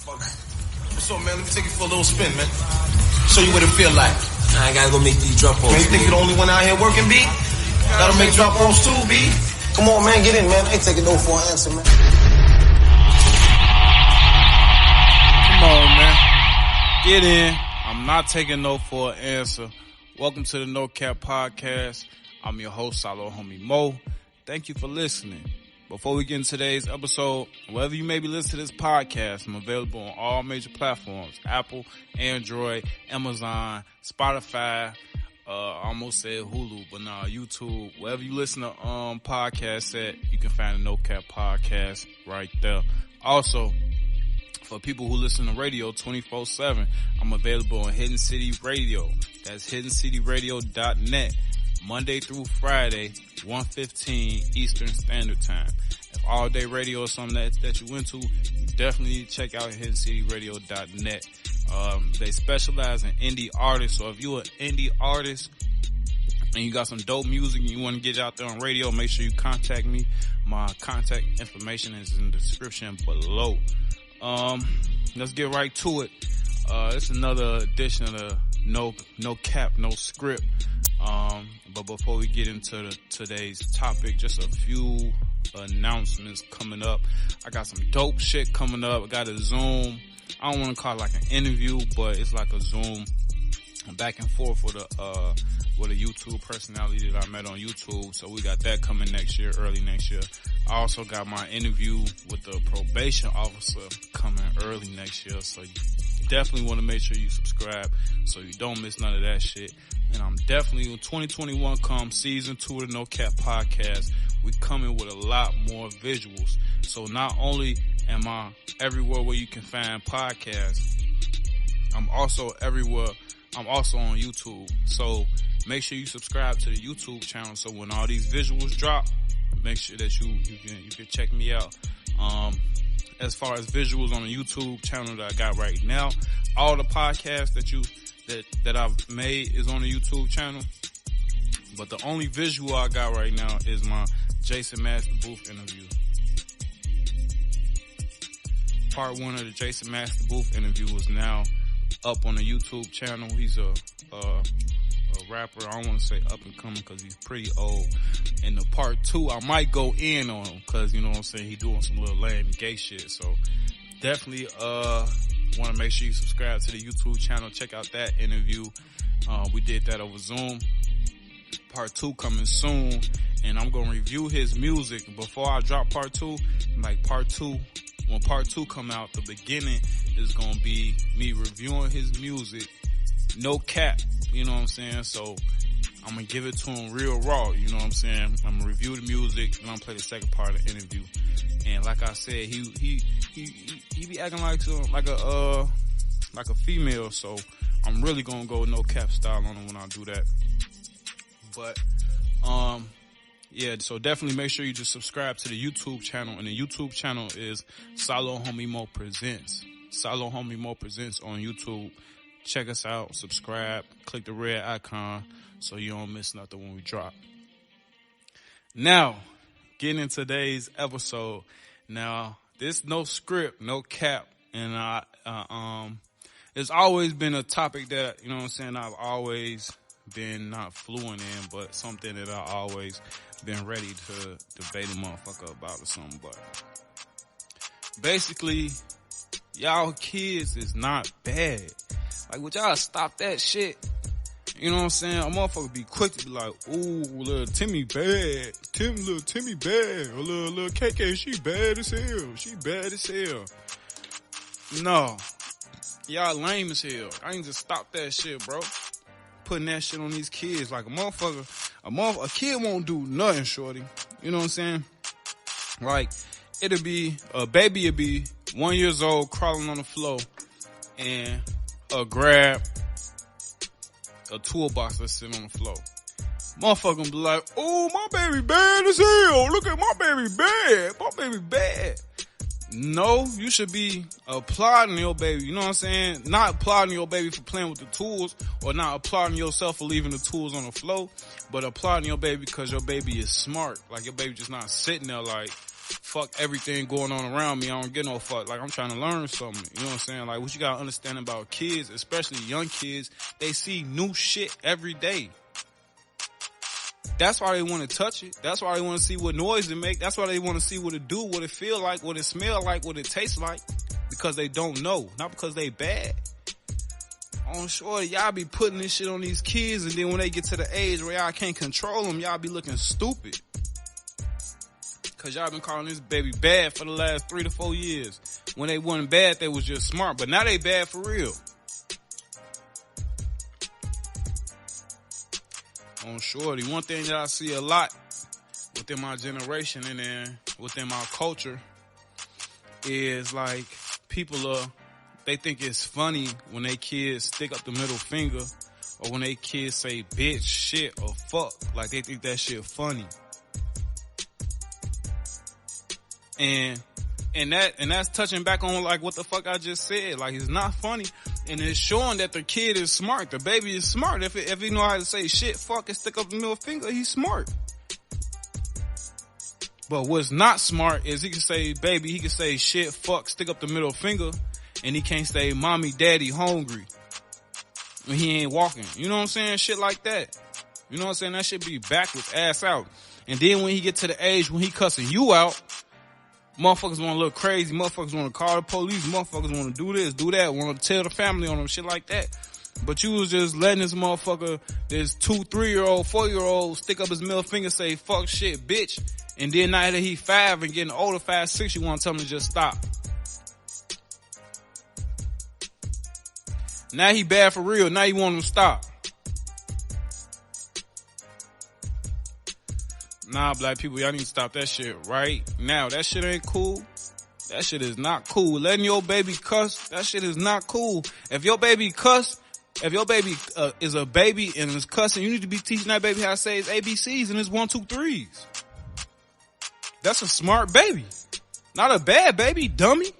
What's up, man? Let me take you for a little spin, man. Show you what it feel like. I gotta go make these drop offs. Man, you think you're the only one out here working, B? Gotta make drop offs too, B. Come on, man, get in, man. I ain't taking no for an answer, man. Come on, man. Get in. I'm not taking no for an answer. Welcome to the No Cap Podcast. I'm your host, SaloHommie Moe. Thank you for listening. Before we get into today's episode, wherever you may be listening to this podcast, I'm available on all major platforms: Apple, Android, Amazon, Spotify, I almost said Hulu, but nah, YouTube. Wherever you listen to podcasts at, you can find the No Cap Podcast right there. Also, for people who listen to radio 24/7, I'm available on Hidden City Radio. That's hiddencityradio.net. Monday through Friday, 1:15 Eastern Standard Time. If all day radio is something that you into, definitely check out hiddencityradio.net. They specialize in indie artists, so if you're an indie artist and you got some dope music and you want to get out there on radio, make sure you contact me. My contact information is in the description below. Let's get right to it. It's another edition of the No Cap, No Script. But before we get into today's topic, just a few announcements coming up. I got some dope shit coming up. I got a Zoom. I don't want to call it like an interview, but it's like a Zoom back and forth with a YouTube personality that I met on YouTube. So we got that coming next year, early next year. I also got my interview with the probation officer coming early next year. So you definitely want to make sure you subscribe so you don't miss none of that shit. And I'm definitely, when 2021 comes, season 2 of the No Cap Podcast, we coming with a lot more visuals. So not only am I everywhere where you can find podcasts, I'm also everywhere. I'm also on YouTube. So make sure you subscribe to the YouTube channel so when all these visuals drop, make sure that you can check me out. As far as visuals on the YouTube channel that I got right now, all the podcasts that I've made is on the YouTube channel. But the only visual I got right now is my Jason Master Booth interview. Part 1 of the Jason Master Booth interview is now up on the YouTube channel. He's a rapper. I don't want to say up and coming because he's pretty old. And the part 2, I might go in on him because, you know what I'm saying, he doing some little lame gay shit. So definitely want to make sure you subscribe to the YouTube channel. Check out that interview. We did that over Zoom. Part 2 coming soon. And I'm going to review his music. Before I drop part 2, like part 2, when part 2 come out, the beginning is going to be me reviewing his music. No cap. You know what I'm saying? So I'm going to give it to him real raw. You know what I'm saying? I'm going to review the music and I'm going to play the second part of the interview. And like I said, he be acting like a female. So I'm really going to go no cap style on him when I do that. But, yeah, so definitely make sure you just subscribe to the YouTube channel. And the YouTube channel is SaloHommie Moe Presents. SaloHommie Moe Presents on YouTube. Check us out, subscribe, click the red icon so you don't miss nothing when we drop. Now, getting into today's episode. Now, this no script, no cap, and it's always been a topic that, you know what I'm saying, I've always been not fluent in, but something that I always been ready to debate a motherfucker about or something. But basically, y'all kids is not bad. Like, would y'all stop that shit? You know what I'm saying? A motherfucker be quick to be like, ooh, little Timmy bad. Little Timmy bad. Or little KK, she bad as hell. She bad as hell. No. Y'all lame as hell. I ain't just stop that shit, bro. Putting that shit on these kids. Like, a kid won't do nothing, shorty. You know what I'm saying? Like, a baby would be 1 year old crawling on the floor and grab a toolbox that's sitting on the floor. Motherfucker be like, oh, my baby bad as hell. Look at my baby bad. My baby bad. No, you should be applauding your baby. You know what I'm saying? Not applauding your baby for playing with the tools, or not applauding yourself for leaving the tools on the floor, but applauding your baby because your baby is smart. Like, your baby just not sitting there like, fuck everything going on around me. I don't get no fuck. Like, I'm trying to learn something. You know what I'm saying? Like, what you gotta understand about kids, especially young kids, they see new shit every day. That's why they want to touch it. That's why they want to see what noise it make. That's why they want to see what it do, what it feel like, what it smell like, what it tastes like. Because they don't know. Not because they bad. I'm sure y'all be putting this shit on these kids, and then when they get to the age where y'all can't control them, y'all be looking stupid. Cause y'all been calling this baby bad for the last 3 to 4 years. When they wasn't bad, they was just smart. But now they bad for real. On shorty, one thing that I see a lot within my generation and then within my culture is like people they think it's funny when they kids stick up the middle finger or when they kids say bitch, shit, or fuck. Like they think that shit funny. And that's touching back on like what the fuck I just said. Like it's not funny. And it's showing that the kid is smart. The baby is smart. If he know how to say shit, fuck, and stick up the middle finger, he's smart. But what's not smart is he can say baby, he can say shit, fuck, stick up the middle finger, and he can't say mommy, daddy, hungry when he ain't walking. You know what I'm saying? Shit like that. You know what I'm saying? That shit be backwards, ass out. And then when he get to the age when he cussing you out, motherfuckers want to look crazy. Motherfuckers want to call the police. Motherfuckers want to do this, do that. Want to tell the family on them, shit like that. But you was just letting this motherfucker, this 2, 3-year-old, 4-year-old stick up his middle finger, say fuck shit, bitch. And then now that he 5 and getting older, 5, 6, you want to tell him to just stop. Now he bad for real. Now you want him to stop. Nah, black people, y'all need to stop that shit right now. That shit ain't cool. That shit is not cool. Letting your baby cuss, that shit is not cool. If your baby cuss, if your baby is a baby and is cussing, you need to be teaching that baby how to say his ABCs and his 1, 2, 3s. That's a smart baby. Not a bad baby, dummy.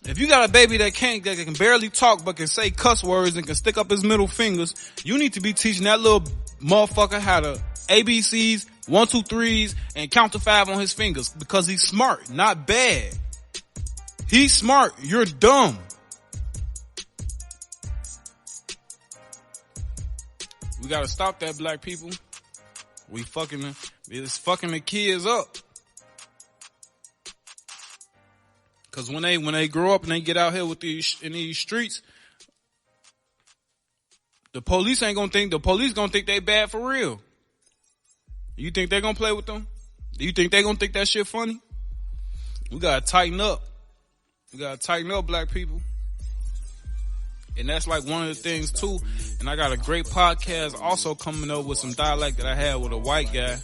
If you got a baby that can barely talk but can say cuss words and can stick up his middle fingers, you need to be teaching that little motherfucker how to ABCs, 1, 2, 3s, and count to 5 on his fingers because he's smart, not bad. He's smart. You're dumb. We gotta stop that, black people. It's fucking the kids up. Cause when they grow up and they get out here in these streets, the police gonna think they bad for real. You think they gonna play with them? Do you think they gonna think that shit funny? We gotta tighten up. We gotta tighten up, black people. And that's like one of the things too. And I got a great podcast also coming up with some dialect that I had with a white guy.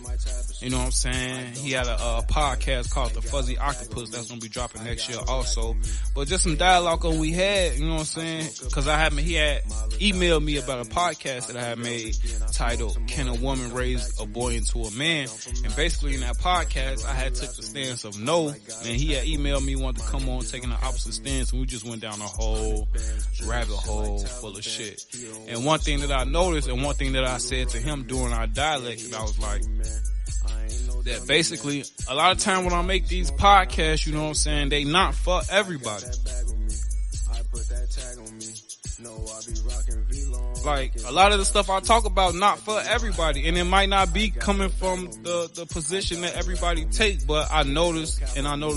You know what I'm saying? He had a podcast called the Fuzzy Octopus that's gonna be dropping next year also. But just some dialogue we had, you know what I'm saying? Cause he had emailed me about a podcast that I had made titled, Can a Woman Raise a Boy into a Man? And basically in that podcast, I had took the stance of no. And he had emailed me, wanted to come on taking the opposite stance. And we just went down a whole rabbit hole full of shit. And one thing that I noticed and one thing that I said to him during our dialect, and I was like, that basically a lot of time when I make these podcasts, you know what I'm saying, they not for everybody. Like a lot of the stuff I talk about not for everybody, and it might not be coming from the position that everybody take, but I noticed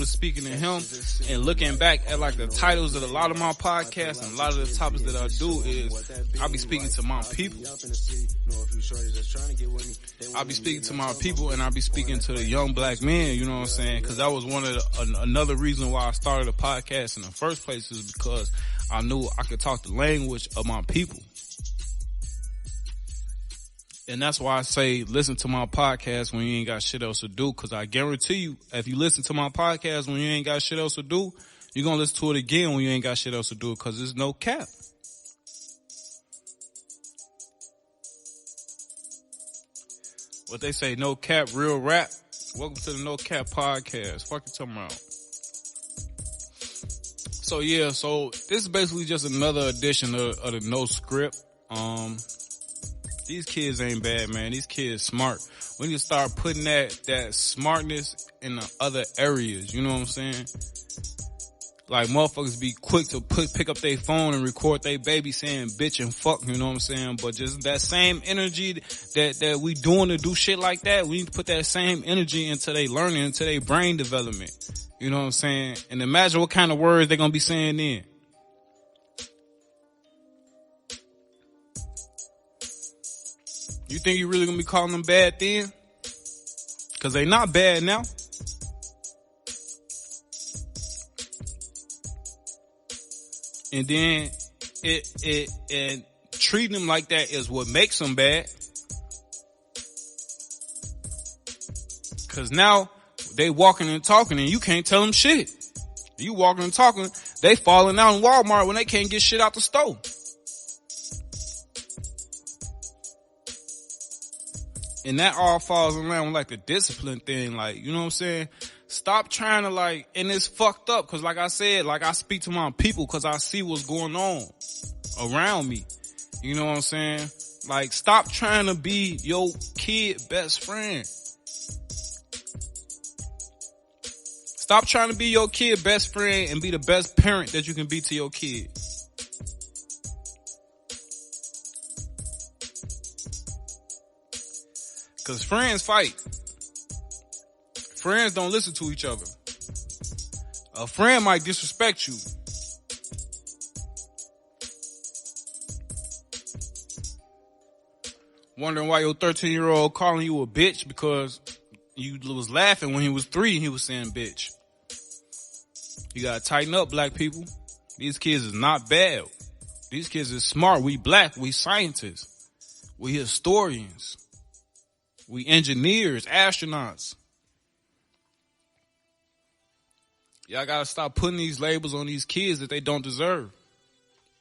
speaking to him and looking back at like the titles of a lot of my podcasts and a lot of the topics that I do is I be speaking to my people. I be speaking to my people and I be speaking to the young black men, you know what I'm saying? Cause that was one of another reason why I started a podcast in the first place is because I knew I could talk the language of my people. And that's why I say listen to my podcast when you ain't got shit else to do. Cause I guarantee you, if you listen to my podcast when you ain't got shit else to do, you're gonna listen to it again when you ain't got shit else to do. Cause there's no cap. What they say, no cap, real rap. Welcome to the No Cap Podcast. Fuck you talking about. So yeah, so this is basically just another edition of the No Script. These kids ain't bad, man. These kids smart. We need to start putting that smartness in the other areas. You know what I'm saying? Like motherfuckers be quick to pick up their phone and record their baby saying bitch and fuck, you know what I'm saying? But just that same energy that we doing to do shit like that, we need to put that same energy into their learning, into their brain development. You know what I'm saying? And imagine what kind of words they're gonna be saying then. You think you really gonna be calling them bad then? Cause they not bad now. And then and treating them like that is what makes them bad. Cause now they walking and talking and you can't tell them shit. You walking and talking, they falling out in Walmart when they can't get shit out the store. And that all falls around like the discipline thing. Like, you know what I'm saying? Stop trying to like, and it's fucked up. Cause like I said, like I speak to my people cause I see what's going on around me. You know what I'm saying? Like stop trying to be your kid best friend. Stop trying to be your kid best friend and be the best parent that you can be to your kid. Cause friends fight. Friends don't listen to each other. A friend might disrespect you. Wondering why your 13-year-old calling you a bitch because you was laughing when he was 3 and he was saying bitch. You gotta tighten up, black people. These kids is not bad. These kids is smart. We black. We scientists. We historians. We engineers, astronauts. Y'all gotta stop putting these labels on these kids that they don't deserve.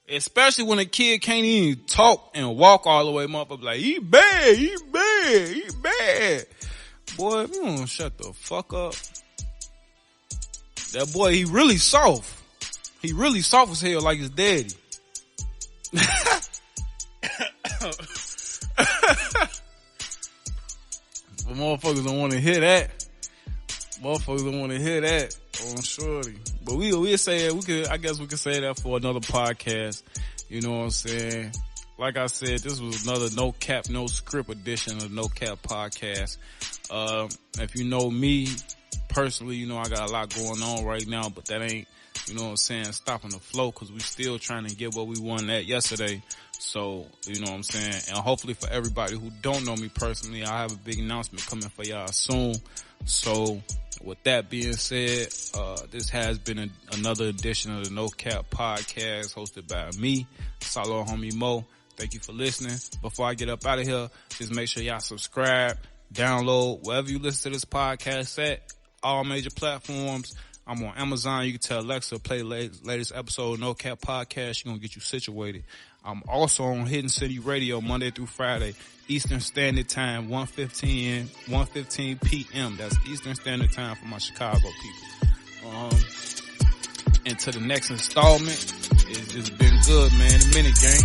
Especially when a kid can't even talk and walk all the way up like, he bad, he bad, he bad. Boy, if you don't shut the fuck up. That boy, he really soft. He really soft as hell like his daddy. But motherfuckers don't want to hear that. Motherfuckers don't want to hear that on shorty. But we'll say it. I guess we could say that for another podcast. You know what I'm saying? Like I said, this was another no cap, no script edition of No Cap podcast. If you know me personally, you know I got a lot going on right now, but that ain't, you know what I'm saying, stopping the flow because we still trying to get what we won at yesterday. So, you know what I'm saying? And hopefully for everybody who don't know me personally, I have a big announcement coming for y'all soon. So, with that being said, this has been another edition of the No Cap podcast hosted by me, SaloHommie Moe. Thank you for listening. Before I get up out of here, just make sure y'all subscribe, download, wherever you listen to this podcast at, all major platforms. I'm on Amazon. You can tell Alexa, play latest episode of No Cap podcast. She's going to get you situated. I'm also on Hidden City Radio Monday through Friday, Eastern Standard Time, 1:15 p.m. That's Eastern Standard Time for my Chicago people. And to the next installment, it's been good, man. A minute, gang.